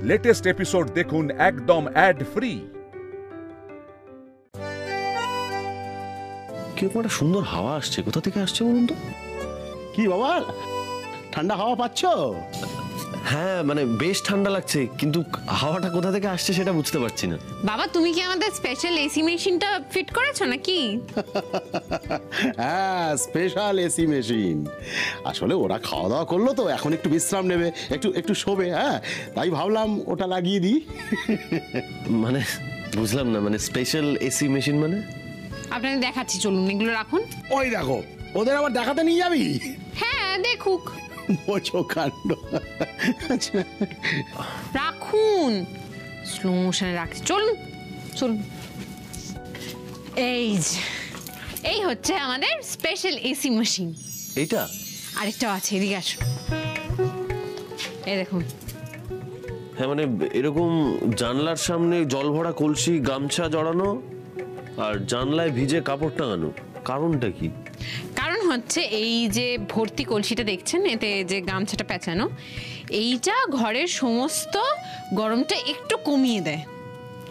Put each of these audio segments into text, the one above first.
Latest episode দেখুন একদম add free. কিরকম একটা সুন্দর হাওয়া আসছে, কোথা থেকে আসছে বলুন তো? কি বাবা, ঠান্ডা হাওয়া পাচ্ছ? হ্যাঁ মানে বেশ ঠান্ডা লাগছে, কিন্তু হাওয়াটা কোথা থেকে আসছে সেটা বুঝতে পারছি না। বাবা, তুমি কি আমাদের স্পেশাল এসি মেশিনটা ফিট করেছো নাকি? হ্যাঁ, স্পেশাল এসি মেশিন। আসলে ওরা খাওয়া দাওয়া করলো তো, এখন একটু বিশ্রাম নেবে, একটু একটু শোবে। হ্যাঁ, তাই ভাবলাম ওটা লাগিয়ে দিই। মানে বুঝলাম না, মানে স্পেশাল এসি মেশিন মানে? আপনাদের দেখাচ্ছি, চলুন এগুলো রাখুন। ওই দেখো, ওদের আবার দেখাতে নিয়ে যাবি? হ্যাঁ দেখুক। বোঝো কাণ্ড। আচ্ছা রাখুন, স্লো মোশনে রাখছি, চলুন চলুন। এই হচ্ছে আমাদের স্পেশাল এসি মেশিন। এইটা আরেকটাও আছে, এদিকে আসুন। এই দেখুন। হ্যাঁ মানে এরকম জানলার সামনে জল ভরা কলসি, গামছা জড়ানো, আর জানলায় ভিজে কাপড় টাঙানো, কারণটা কি? কারণ হচ্ছে এই যে ভর্তি কলসিটা দেখছেন, এতে যে গামছাটা পেঁচানো, এইটা ঘরের সমস্ত গরমটা একটু কমিয়ে দেয়,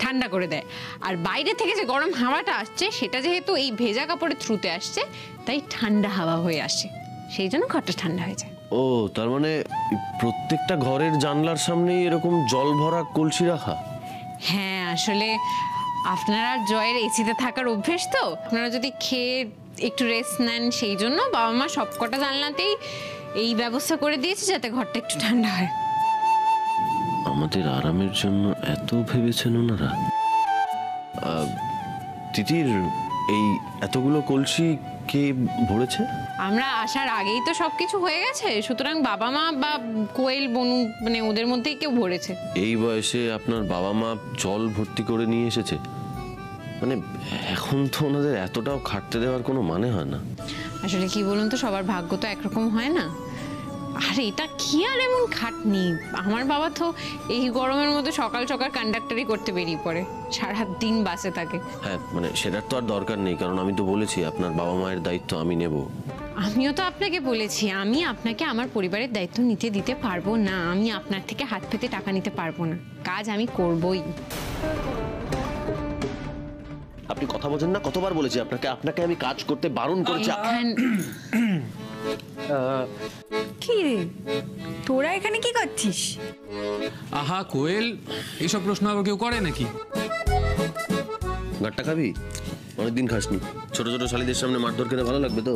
ঠান্ডা করে দেয়। আর বাইরে থেকে যে গরম হাওয়াটা আসছে, সেটা যেহেতু এই ভেজা কাপড়ের থ্রুতে আসছে, তাই ঠান্ডা হাওয়া হয়ে আসে, সেই জন্য ঘরটা ঠান্ডা হয়ে যায়। ও, তার মানে প্রত্যেকটা ঘরের জানলার সামনে এরকম জল ভরা কলসি রাখা? হ্যাঁ, আসলে আপনারা জয়ের এসিতে থাকার অভ্যেস তো, আপনারা যদি খেয়ে একটু রেস্ট নেন, সেই জন্য বাবা মা সবকটা জানলাতেই এই ব্যবস্থা করে দিয়েছে, যাতে ঘরটা একটু ঠান্ডা হয়। আমাদের আরামের জন্য এত ভেবেছেন ওনারা। তিতির, এই এতগুলো কলসি কে ভরেছে? আমরা আসার আগেই তো সবকিছু হয়ে গেছে, সুতরাং বাবা মা বা কোয়েল, বনু, মানে ওদের মধ্যেই কেউ ভরেছে। এই বয়সে আপনার বাবা মা জল ভর্তি করে নিয়ে এসেছে? মানে এখন তো ওনাদের এতটাও খাটতে দেওয়ার কোনো মানে হয় না। আসলে কি বলুন তো, সবার ভাগ্য তো একরকম হয় না। আর এটা কি আর এমন খাটনি, আমার বাবা তো এই গরমের মধ্যে সকাল সকাল কন্ডাক্টরি করতে বেরিয়ে পড়ে, সারাদিন বাসে থাকে। হ্যাঁ মানে সেটার তো আর দরকার নেই, কারণ আমি তো বলেছি আপনার বাবা মায়ের দায়িত্ব আমি নেব। আমিও তো আপনাকে বলেছি, আমি আপনাকে আমার পরিবারের দায়িত্ব নিতে দিতে পারবো না, আমি আপনার থেকে হাত পেতে টাকা নিতে পারবো না, কাজ আমি করবই। আপনি কথা বোঝেন না? কতবার বলেছি আপনাকে, আপনাকে আমি কাজ করতে বারণ করেছি। কি রে, তোরা এখানে কি করছিস? আহা কোয়েল, এইসব প্রশ্ন আবার কেউ করে নাকি? গাট্টা খাবি? অনেকদিন খাসনি। ছোট ছোট শালীদের সামনে মারধর খেতে ভালো লাগবে তো?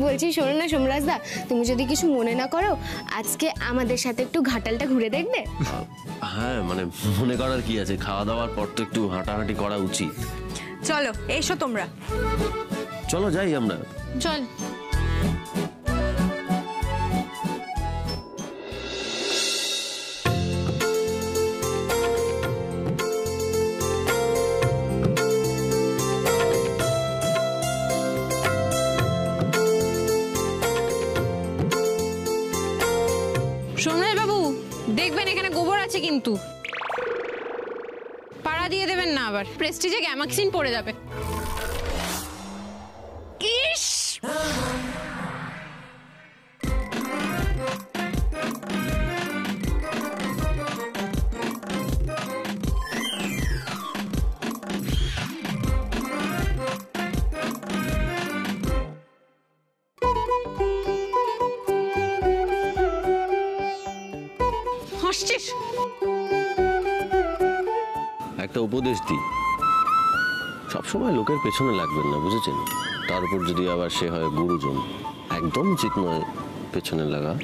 বলছি শোনো না সোমরাজদা, তুমি যদি কিছু মনে না করো, আজকে আমাদের সাথে একটু ঘাটালটা ঘুরে দেখবে? হ্যাঁ মানে মনে করার কি আছে, খাওয়া দাওয়ার পর তো একটু হাঁটাহাঁটি করা উচিত। চলো এসো তোমরা। চলো যাই আমরা। চল। সোমরাজ বাবু, দেখবেন এখানে গোবর আছে কিন্তু, পাড়া দিয়ে দেবেন না, আবার প্রেস্টিজে গ্যামাক্সিন পড়ে যাবে। ইস, হাসছিস? একটা উপদেশ দিই, সবসময় লোকের পেছনে লাগবেন না, বুঝেছেন? তার উপর যদি আবার সে হয় গুরুজন, একদম উচিত নয় পেছনে লাগা।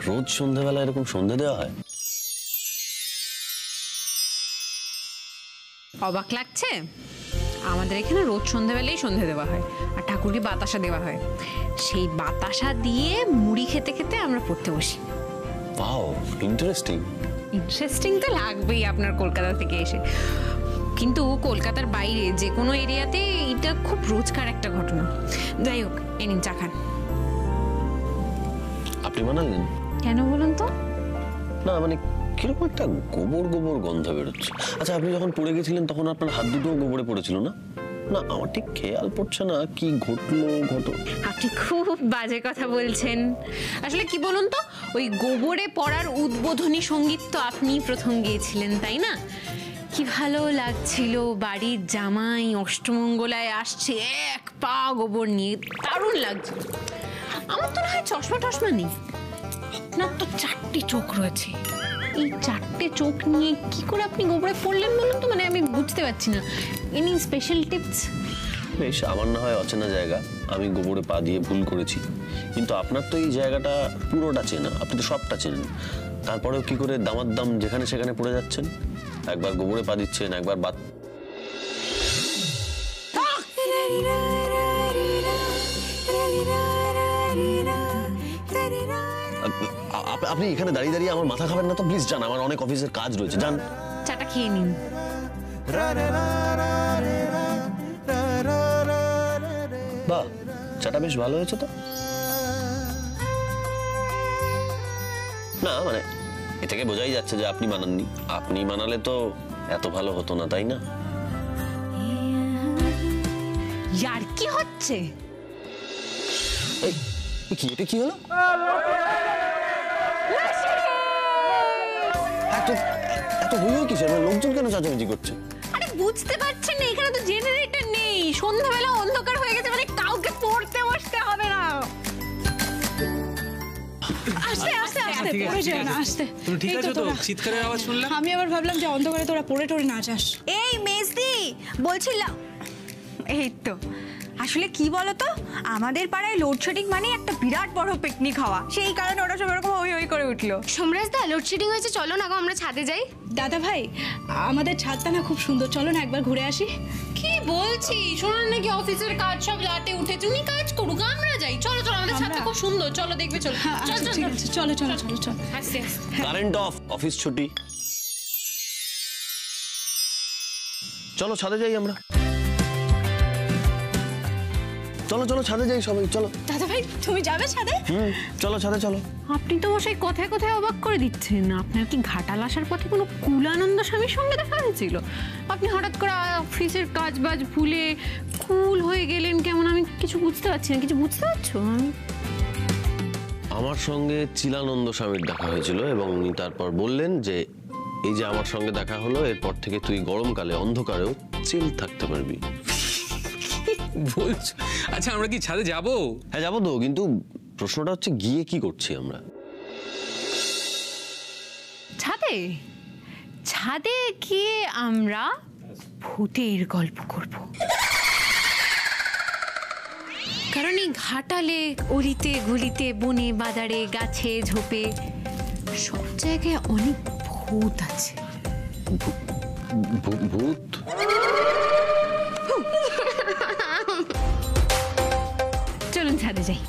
রোজ সন্ধ্যাবেলা এরকম সন্ধ্যা দেওয়া হয়? অবাক লাগছে? আমাদের এখানে রোজ সন্ধেবেলায় সন্ধে দেওয়া হয়, আর ঠাকুরকে বাতাসা দেওয়া হয়। সেই বাতাসা দিয়ে মুড়ি খেতে খেতে আমরা পড়তে বসি। Wow, interesting. ইন্টারেস্টিং তো লাগবেই আপনার কলকাতা থেকে এসে, কিন্তু কলকাতার বাইরে যে কোনো এরিয়াতে এটা খুব রোজকার একটা ঘটনা। যাই হোক, এ নিন চা খান। আপনি বানালেন? কেন বলুন তো? না মানে কিরকম একটা গোবর গোবর গন্ধ বেরোচ্ছে। আচ্ছা, আপনি যখন পড়ে গেছিলেন তখন আপনার হাত দুটো গোবরে পড়েছিল না? না, আমার ঠিক খেয়াল পড়ছে না কি ঘটলো। আপনি খুব বাজে কথা বলছেন। আসলে কি বলুন তো, ওই গোবরে পড়ার উদ্বোধনী সঙ্গীত তো আপনি প্রথম গিয়েছিলেন, তাই না? কি ভালো লাগছিল, বাড়ির জামাই অষ্টমঙ্গলায় আসছে এক পা গোবর নিয়ে, দারুণ লাগছে। আমার তো না হয় চশমা টশমা নেই, আপনার তো 4টে চোখ রয়েছে। এই 4টে চোখ নিয়ে কি করে আপনি গোবরে পড়লেন বলুন তো? মানে আমি বুঝতে পারছি না। Any special tips? বেশ, আমার না হয় অচেনা জায়গা, আমি গোবরে পা দিয়ে ভুল করেছি, কিন্তু আপনার তো এই জায়গাটা পুরোটা চেনা, আপনি তো সবটা চেনেন। তারপরেও কি করে দামাদ্দাম যেখানে সেখানে পড়ে যাচ্ছেন? একবার গোবরে পা দিচ্ছেন, একবার বাত। আপনি এখানে দাঁড়িয়ে দাঁড়িয়ে আমার মাথা খাবেন না তো প্লিজ, যান, আমার অনেক অফিসের কাজ রয়েছে, যান। চাটা খেয়ে নিন। বাহ, চাটা বেশ ভালো হয়েছে তো। না মানে এ থেকে বোঝাই যাচ্ছে যে আপনি বানাননি। আপনি বানালে তো এত ভালো হতো না, তাই না? ইয়ার কি হচ্ছে? এই কি, এটা কি হলো? এত হইও কিসের? মানে লোকজন কেন চাচামেচি করছে? আরে বুঝতে পারছেন না, এখানে তো জেনারেটর নেই, সন্ধ্যাবেলা অন্ধকার হয়ে গেছে, মানে কাউকে পড়তে বসতে হবে না। আস্তে আস্তে আস্তে পড়ে যায় না, আস্তে। তুমি ঠিক আছো তো? চিৎকারের আওয়াজ শুনলাম। আমি আবার ভাবলাম যে অন্ধকারে তোরা পড়ে টড়ে না যাস। এই মেজদি বলছিলাম, এই তো আসলে কি বলতো, আমাদের পাড়ায় লোডশেডিং মানে একটা বিরাট বড় পিকনিক হওয়া, সেই কারণে ওরা সব এরকম হই হই করে উঠলো। সোমরাজ দা, লোডশেডিং হয়েছে, চলো না গো আমরা ছাদে যাই। দাদা ভাই, আমাদের ছাদটা না খুব সুন্দর, চলো না একবার ঘুরে আসি। কি বলছি, শোনার নাকি অফিসের কাজ সব লাটে উঠে, তুমি কাজ করুক, আমরা যাই। চলো চলো, আমাদের ছাদটা খুব সুন্দর, চলো দেখবে। চলো ঠিক আছে, চলো চলো চলো চলো। আস্তে আস্তে। কারেন্ট অফ, অফিস ছুটি। চলো ছাদে যাই আমরা। চলো চলো ছাদে যাই সবাই, চলো। দাদা ভাই, তুমি যাবে ছাদে? চলো ছাদে চলো। আপনি তো মশাই কথায় কথায় অবাক করে দিচ্ছেন। আপনার কি ঘাটাল আসার পথে কোনো কুলানন্দ স্বামীর সঙ্গে দেখা হয়েছিল? আপনি হঠাৎ করে অফিসের কাজ বাজ ভুলে কুল হয়ে গেলেন কেমন? আমি কিছু বুঝতে পারছি না। কিছু বুঝতে পারছো? আমার সঙ্গে চিলানন্দ স্বামীর দেখা হয়েছিল এবং উনি তারপর বললেন যে এই যে আমার সঙ্গে দেখা হলো, এরপর থেকে তুই গরমকালে অন্ধকারেও চিল থাকতে পারবি। বলছো? আচ্ছা, আমরা কি ছাদে যাবো? হ্যাঁ যাবো তো, কিন্তু প্রশ্নটা হচ্ছে গিয়ে কি করছি আমরা? ছাদে ছাদে গিয়ে আমরা ভূতের গল্প করব। কারণ এই ঘাটালে অলিতে গলিতে বনে বাজারে গাছে ঝোপে সব জায়গায় অনেক ভূত আছে। ভূত? চলুন ছাদে যাই।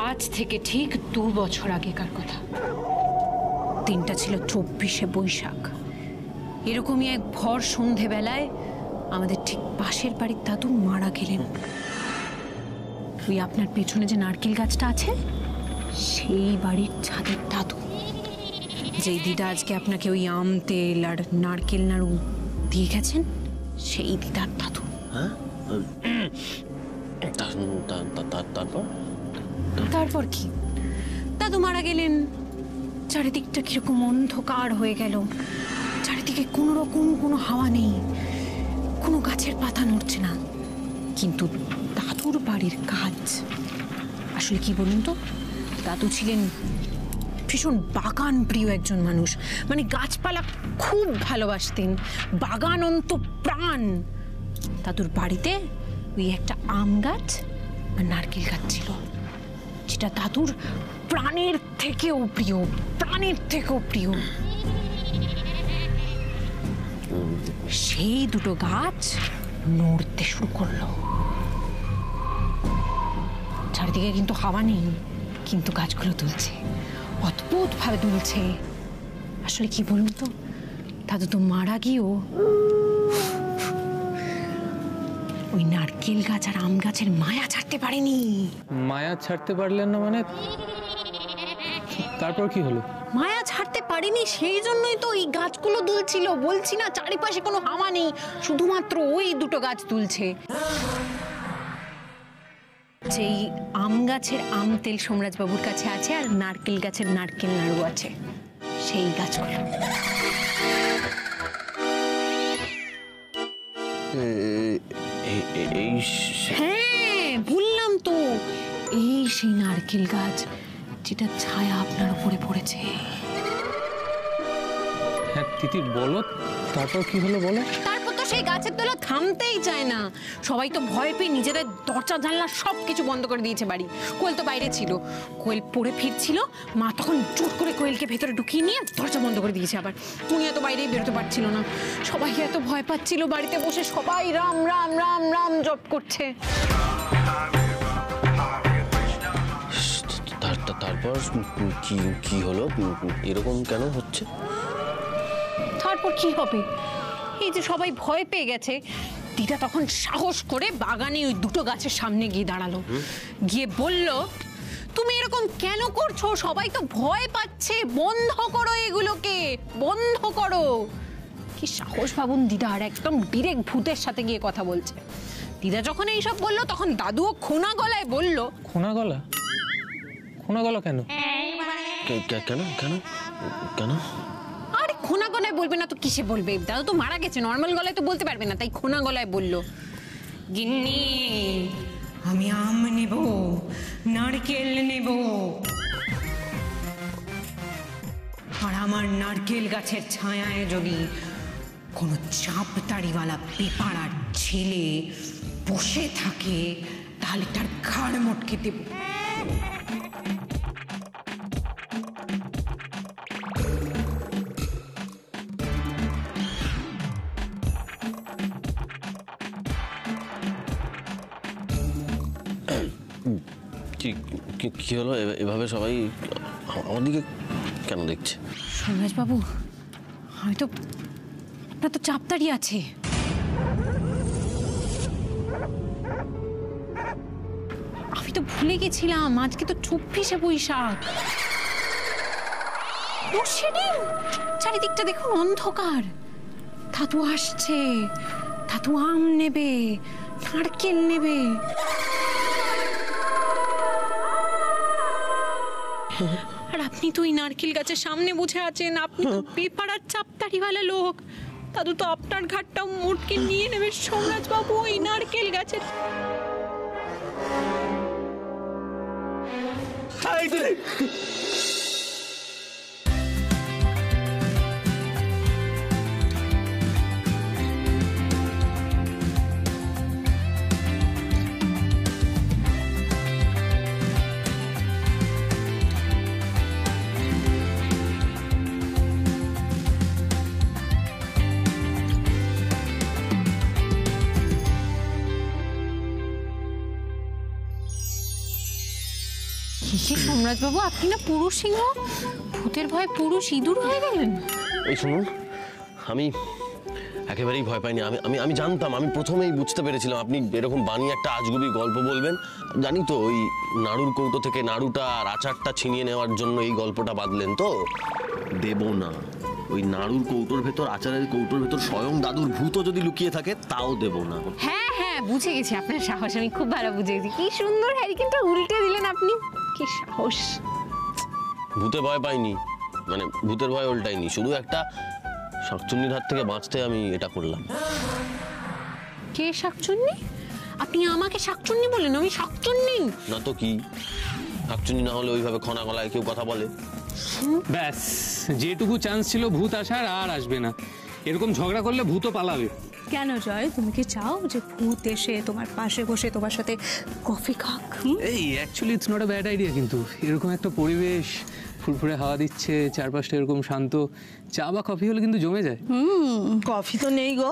আজ থেকে ঠিক 2 বছর আগেকার কথা। দিনটা ছিল 24শে বৈশাখ। এরকমই এক ভর সন্ধেবেলায় আমাদের ঠিক পাশের বাড়ির দাদু মারা গেলেন। ওই আপনার পেছনে যে নারকেল গাছটা আছে, সেই বাড়ির ছাদের দাদু, যেই দিদা আজকে আপনাকে ওই আম তেল আর নারকেল নাড়ু দিয়ে গেছেন, সেই দিদার দাদু। হ্যাঁ, তারপর কি, দাদু মারা গেলেন, চারিদিকটা কিরকম অন্ধকার হয়ে গেল। চারিদিকে কোনো রকম কোনো হাওয়া নেই, কোনো গাছের পাতা নড়ছে না। কিন্তু দাদুর বাড়ির কাজ, আসলে কি বলুন তো, দাদু ছিলেন ভীষণ বাগান প্রিয় একজন মানুষ। মানে গাছপালা খুব ভালোবাসতেন, বাগান অন্ত প্রাণ। দাদুর বাড়িতে ওই একটা আম গাছ আর নারকেল গাছ ছিল, যেটা দাদুর প্রাণের থেকেও প্রিয়, প্রাণের থেকেও প্রিয়। সেই দুটো গাছ নড়তে শুরু করলো। চারিদিকে কিন্তু হাওয়া নেই, কিন্তু গাছগুলো দুলছে, অদ্ভুত ভাবে দুলছে। আসলে কি বলুন তো, দাদু তো মারা গিয়েও ওই নারকেল গাছ আর আম গাছের মায়া ছাড়তে পারেনি। মায়া ছাড়তে পারলেন না মানে? তারপর কি হলো? মায়া ছাড়তে পারেনি, সেই জন্যই তো এই গাছগুলো দুলছিল। বলছি না, চারিপাশে কোনো হাওয়া নেই, শুধুমাত্র ওই দুটো গাছ দুলছে। যেই আম গাছের আম তেল সোমরাজ বাবুর কাছে আছে, আর নারকেল গাছের নারকেল নাড়ু আছে, সেই গাছগুলো। হ্যাঁ, ভুললাম তো, এই সেই নারকেল গাছ যেটা ছায়া আপনার উপরে পড়েছে। হ্যাঁ তিতির, বলো তারপর কি হলো বলো। তারপর তো সেই গাছের তলা থামতেই চায় না, সবাই তো ভয় পেয়ে নিজেদের দরজা জানলা সবকিছু বন্ধ করে দিয়েছে বাড়ি। কোয়েল তো বাইরে ছিল, কোয়েল পড়ে ফিরছিল, মা তখন জোর করে কোয়েলকে ভেতরে ঢুকিয়ে নিয়ে দরজা বন্ধ করে দিয়েছে। আবার মুনিয়া তো বাইরেই বেরোতে পারছিল না, সবাই এত ভয় পাচ্ছিল, বাড়িতে বসে সবাই রাম রাম রাম রাম জপ করছে। তারপর কি হলো? এরকম কেন হচ্ছে? তারপর কি হবে, এই যে সবাই ভয় পেয়ে গেছে, দিদা তখন সাহস করে বাগানে ওই দুটো গাছের সামনে গিয়ে দাঁড়ালো, গিয়ে বলল, তুমি এরকম কেন করছো? সবাই তো ভয় পাচ্ছে, বন্ধ করো এগুলোকে, বন্ধ করো। কি সাহস ভাবুন দিদার, একদম ডিরেক্ট ভূতের সাথে গিয়ে কথা বলছে। দিদা যখন এইসব বললো, তখন দাদুও খোনা গলায় বলল, খোনা গলা? খোনা গলা কেন? কেন কেন কেন? আরে খোনা গলায় বলবে না তো কিসে বলবে? দাদু তো মারা গেছে, নর্মাল গলায় তো বলতে পারবে না, তাই খোনা গলায় বলল, গিন্নি আমি আম নেব, নারকেল নেব, আর আমার নারকেল গাছের ছায়ায় যদি কোনো চাপতাড়িওয়ালা পেপার আর ছেলে বসে থাকে, তাহলে তার ঘাড় মটকে দেব। কি হলো? এভাবে সবাই আমার দিকে কেন দেখছে? সোমরাজ বাবু, হয়তো আপনার তো চাপতাড়ি আছে। আমি তো ভুলে গেছিলাম, আজকে তো 24শে বৈশাখ। চারিদিকটা দেখুন অন্ধকার। দাদু আসছে, দাদু আম নেবে, নারকেল নেবে। আর আপনি তো ওই নারকেল গাছের সামনে বসে আছেন, আপনি তো পেপার আর চাপতাড়িওয়ালা লোক, দাদু তো আপনার ঘাটটাও মোটকে নিয়ে নেবে সোমরাজ বাবু ওই নারকেল গাছের। সোমরাজ বাবু, আপনি না পুরুষ সিংহ, ভূতের ভয় পুরুষ ইঁদুর হয়ে গেলেন। এই শুনুন, আমি একেবারেই ভয় পাইনি। আমি আমি জানতাম, আমি প্রথমেই বুঝতে পেরেছিলাম আপনি এরকম বানিয়ে একটা আজগুবি গল্প বলবেন। জানি তো, ওই নাড়ুর কৌটো থেকে নাড়ুটা আর আচারটা ছিনিয়ে নেওয়ার জন্য এই গল্পটা বাঁধলেন তো। দেব না, ওই নাড়ুর কৌটোর ভেতর, আচারের কৌটোর ভেতর স্বয়ং দাদুর ভূতও যদি লুকিয়ে থাকে তাও দেব না। হ্যাঁ হ্যাঁ, বুঝে গেছি আপনার সাহস, আমি খুব ভালো বুঝে গেছি। কি সুন্দর হ্যারিকেনটা উল্টে দিলেন আপনি, কি সাহস। ভূতে ভয় পাইনি, মানে ভূতের ভয় উল্টাইনি, শুধু একটা শাকচুন্নির হাত থেকে বাঁচতে আমি এটা করলাম। কে শাকচুন্নি? আপনি আমাকে শাকচুন্নি বলেন? আমি শাকচুন্নি না তো কি? শাকচুন্নি না হলে ওইভাবে খনা গলায় কেউ কথা বলে? ব্যাস, যেটুকু চান্স ছিল ভূত আসার আর আসবে না। এরকম ঝগড়া করলে ভূতও পালাবে। কেন জয়, তুমি কি চাও যে ভূত এসে তোমার পাশে বসে তোমার সাথে কফি খাক? এই actually it's not a bad idea, কিন্তু এরকম একটা পরিবেশ, ফুরফুরে হাওয়া দিচ্ছে, চারপাশটা এরকম শান্ত, চা বা কফি হলে কিন্তু জমে যায়। কফি তো নেই গো,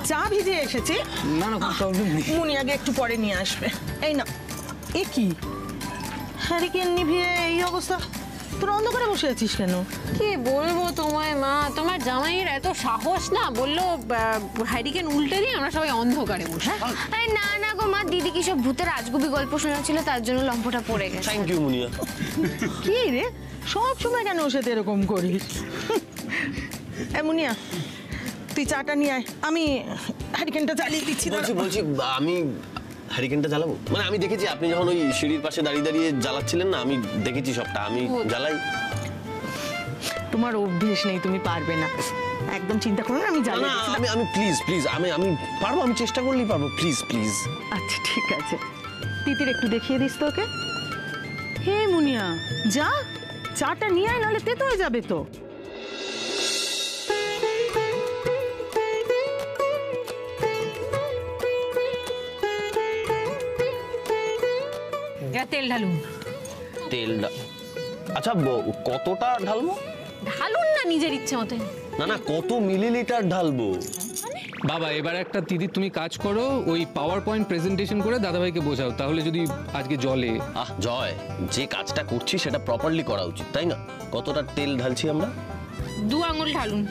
চা ভিজে এসেছে। না না, কোনো প্রবলেম নেই। মুনি আগে একটু পরে নিয়ে আসবে। এই না, এ কি হ্যারিকেন নিভিয়ে এই অবস্থা? তোর অন্ধকারে বসে আছিস কেন? কি বলবো তোমায় মা, তোমার জামাইয়ের এত সাহস না, বললো হ্যারিকেন উল্টে দিয়ে আমরা সবাই অন্ধকারে বসে। আরে না না গো মা, দিদি কি সব ভূতের আজগুবি গল্প শোনাচ্ছিল, তার জন্য লম্পটা পড়ে গেছে। থ্যাংক ইউ মুনিয়া। কি রে, সব সময় কেন ওর সাথে এরকম করিস? এ মুনিয়া, তুই চাটা নিয়ে আয়, আমি হ্যারিকেনটা জ্বালিয়ে দিচ্ছি। বলছি আমি হ্যারিকেনটা জ্বালাবো? মানে আমি দেখেছি আপনি যখন ওই সিঁড়ির পাশে দাঁড়িয়ে দাঁড়িয়ে জ্বালাচ্ছিলেন না, আমি দেখেছি সবটা, আমি জ্বালাই। তোমার অভ্যেস নেই, তুমি পারবে না, একদম চিন্তা করো না, আমি জ্বালিয়ে দিচ্ছি। আমি প্লিজ আমি পারবো, আমি চেষ্টা করলেই পারবো, প্লিজ। আচ্ছা ঠিক আছে, তিতির একটু দেখিয়ে দিস তো ওকে। হে মুনিয়া, যা চাটা নিয়ে আয়, নাহলে তেতো হয়ে যাবে তো। তেল ঢালুন। আচ্ছা কতটা ঢালবো? ঢালুন না নিজের ইচ্ছে মতো। না কত মিলিলিটার ঢালবো? বাবা এবার একটা দিদি তুমি কাজ করো, ওই পাওয়ার পয়েন্ট প্রেজেন্টেশন করে দাদাভাইকে বোঝাও, তাহলে যদি আজকে জলে। জয়, যে কাজটা করছি সেটা প্রপারলি করা উচিত, তাই না? কতটা তেল ঢালছি আমরা? 2 আঙুল ঢালুন।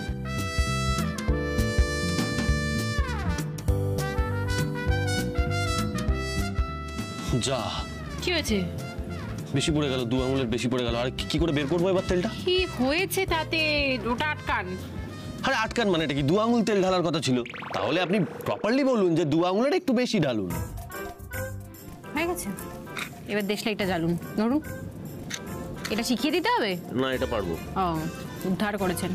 যা, কি হয়েছে? বেশি পড়ে গেল, 2 আঙুলের বেশি পড়ে গেল। আর কি করে বের করবো এবার তেলটা? কি হয়েছে তাতে? ওটা আটকান। আরে আটকান মানে এটা কি? 2 আঙুল তেল ঢালার কথা ছিল, তাহলে আপনি প্রপারলি বলুন যে 2 আঙুলের একটু বেশি ঢালুন। হয়ে গেছে, এবার দেশলাইটা জ্বালুন। ধরুন, এটা শিখিয়ে দিতে হবে না? এটা পারবো। উদ্ধার করেছেন।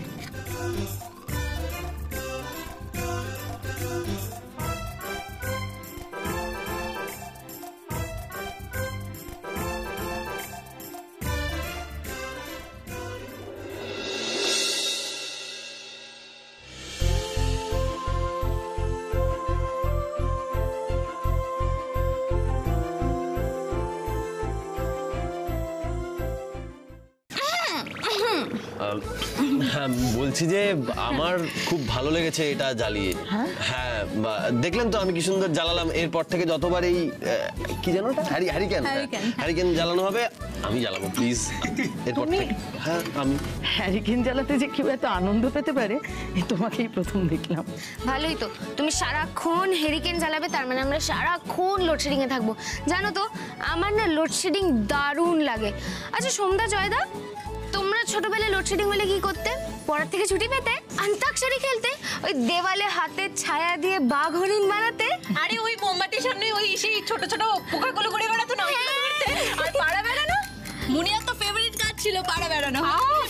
হ্যাঁ, বলছি যে আমার খুব ভালো লেগেছে এটা জ্বালিয়ে। হ্যাঁ, দেখলেন তো আমি কি সুন্দর জ্বালালাম। এরপর থেকে যতবার এই কি জানো ওটা, হ্যারিকেন জ্বালানো হবে আমি জ্বালাবো, প্লিজ। এরপর থেকে হ্যাঁ, আমি হ্যারিকেন জ্বালাতে যে কেউ এত আনন্দ পেতে পারে এ তোমাকেই প্রথম দেখলাম। ভালোই তো, তুমি সারাক্ষণ হ্যারিকেন জ্বালাবে, তার মানে আমরা সারাক্ষণ লোডশেডিং এ থাকবো। জানো তো, আমার না লোডশেডিং দারুণ লাগে। আচ্ছা সোমদা, জয়দা, তোমরা ছোটবেলায় লোডশেডিং হলে কি করতে? পড়ার থেকে ছুটি পেতে অন্তাক্ষরী খেলতে, ওই দেওয়ালে হাতের ছায়া দিয়ে বাঘ হরিণ বানাতে, আরে ওই মোমবাতির সামনে ওই সেই ছোট ছোট পোকাগুলো ঘুরে বেড়াতো না, আর পাড়া বেড়ানো। মুনিয়ার তো ফেভারিট কাজ ছিল পাড়া বেড়ানো।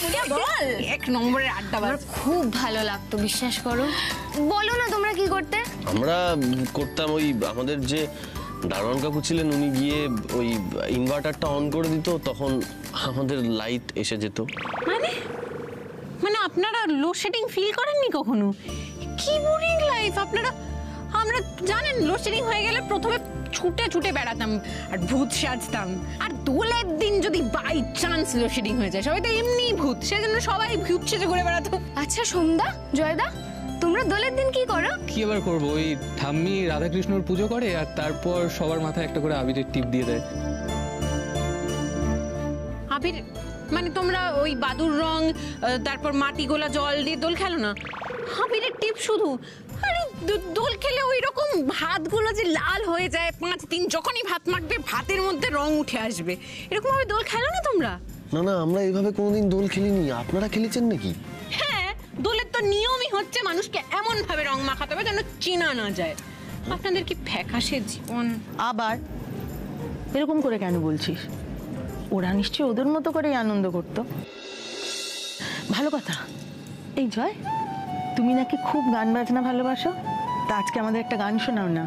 মুনিয়া বল, 1 নম্বরের আড্ডা। আমার খুব ভালো লাগতো, বিশ্বাস করো। বলো না তোমরা কি করতে? আমরা করতাম ওই আমাদের যে দারোয়ান কাকু ছিলেন, উনি গিয়ে ওই ইনভার্টারটা অন করে দিত, তখন আমাদের লাইট এসে যেত। মানে আপনারা লোডশেডিং ফিল করেননি কখনো? কি বোরিং লাইফ আপনারা। আমরা জানেন লোডশেডিং হয়ে গেলে প্রথমে ছুটে ছুটে বেড়াতাম আর ভূত সাজতাম। আর দোলের দিন যদি বাই চান্স লোডশেডিং হয়ে যায়, সবাই তো এমনি ভূত, সেজন্য সবাই ভূত সেজে ঘুরে বেড়াতো। আচ্ছা সোমদা, জয়দা, তোমরা দোলের দিন কি করো? কি আবার করবো, ওই ঠাম্মি রাধাকৃষ্ণর পুজো করে আর তারপর সবার মাথায় একটা করে আবিরের টিপ দিয়ে দেয়। আবির মানে তোমরা ওই বাদুর রং, তারপর মাটি গোলা জল দিয়ে দোল খেলো না? আবিরের টিপ শুধু? আরে দোল খেলে ওই রকম ভাতগুলো যে লাল হয়ে যায়, 5 দিন যখনই ভাত মাখবে ভাতের মধ্যে রং উঠে আসবে, এরকম ভাবে দোল খেলো না তোমরা? না আমরা এইভাবে কোনোদিন দোল খেলিনি। আপনারা খেলেছেন নাকি? হ্যাঁ, দোলের তো নিয়মই হচ্ছে মানুষকে এমন ভাবে রং মাখাতে হবে যেন চেনা না যায়। আপনাদের কি ফ্যাকাশে জীবন। আবার এরকম করে কেন বলছিস? ওরা নিশ্চয়ই ওদের মতো করেই আনন্দ করতো। ভালো কথা। এই জয়, তুমি নাকি খুব গান বাজনা ভালোবাসো, তা আজকে আমাদের একটা গান শোনাও না।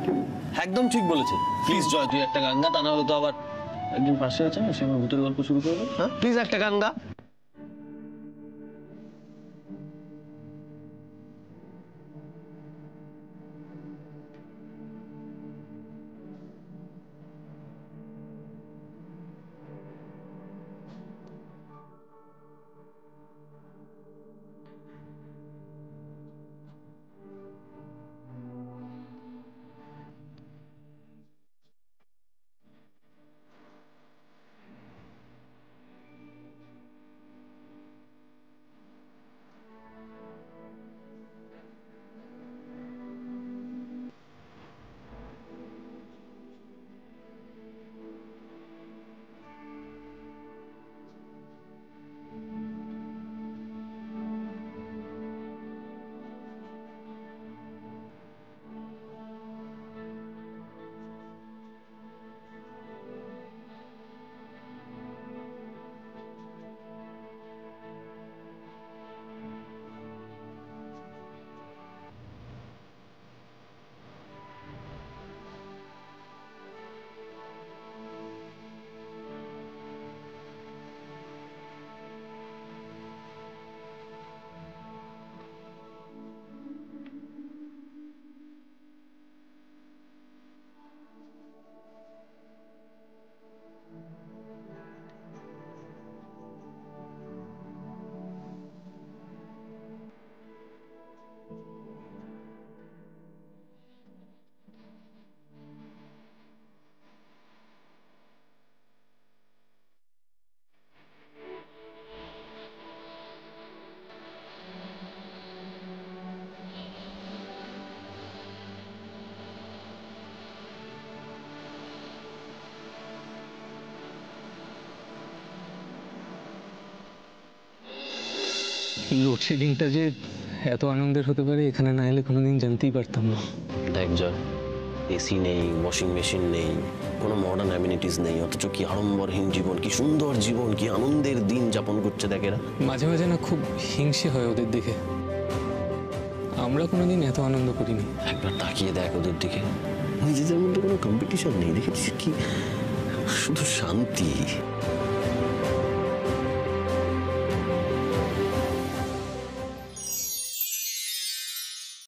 একদম ঠিক বলেছেন। প্লিজ জয়, তুই একটা গান গা, তা না হলে তো আবার একদিন পাশে আছে সে আমার ভূতের গল্প শুরু করবে। হ্যাঁ প্লিজ একটা গান গা। লোডশেডিংটা যে এত আনন্দের হতে পারে এখানে না এলে কোনোদিন জানতেই পারতাম না। দেখ জয়, এসি নেই, ওয়াশিং মেশিন নেই, কোনো মডার্ন অ্যামিনিটিস নেই, অথচ কি আড়ম্বরহীন জীবন, কি সুন্দর জীবন, কি আনন্দের দিন যাপন করছে দেখ এরা। মাঝে মাঝে না খুব হিংসে হয় ওদের দেখে, আমরা কোনোদিন এত আনন্দ করিনি। একবার তাকিয়ে দেখ ওদের দিকে, নিজেদের মধ্যে কোনো কম্পিটিশন নেই, দেখেছিস কি শুধু শান্তি।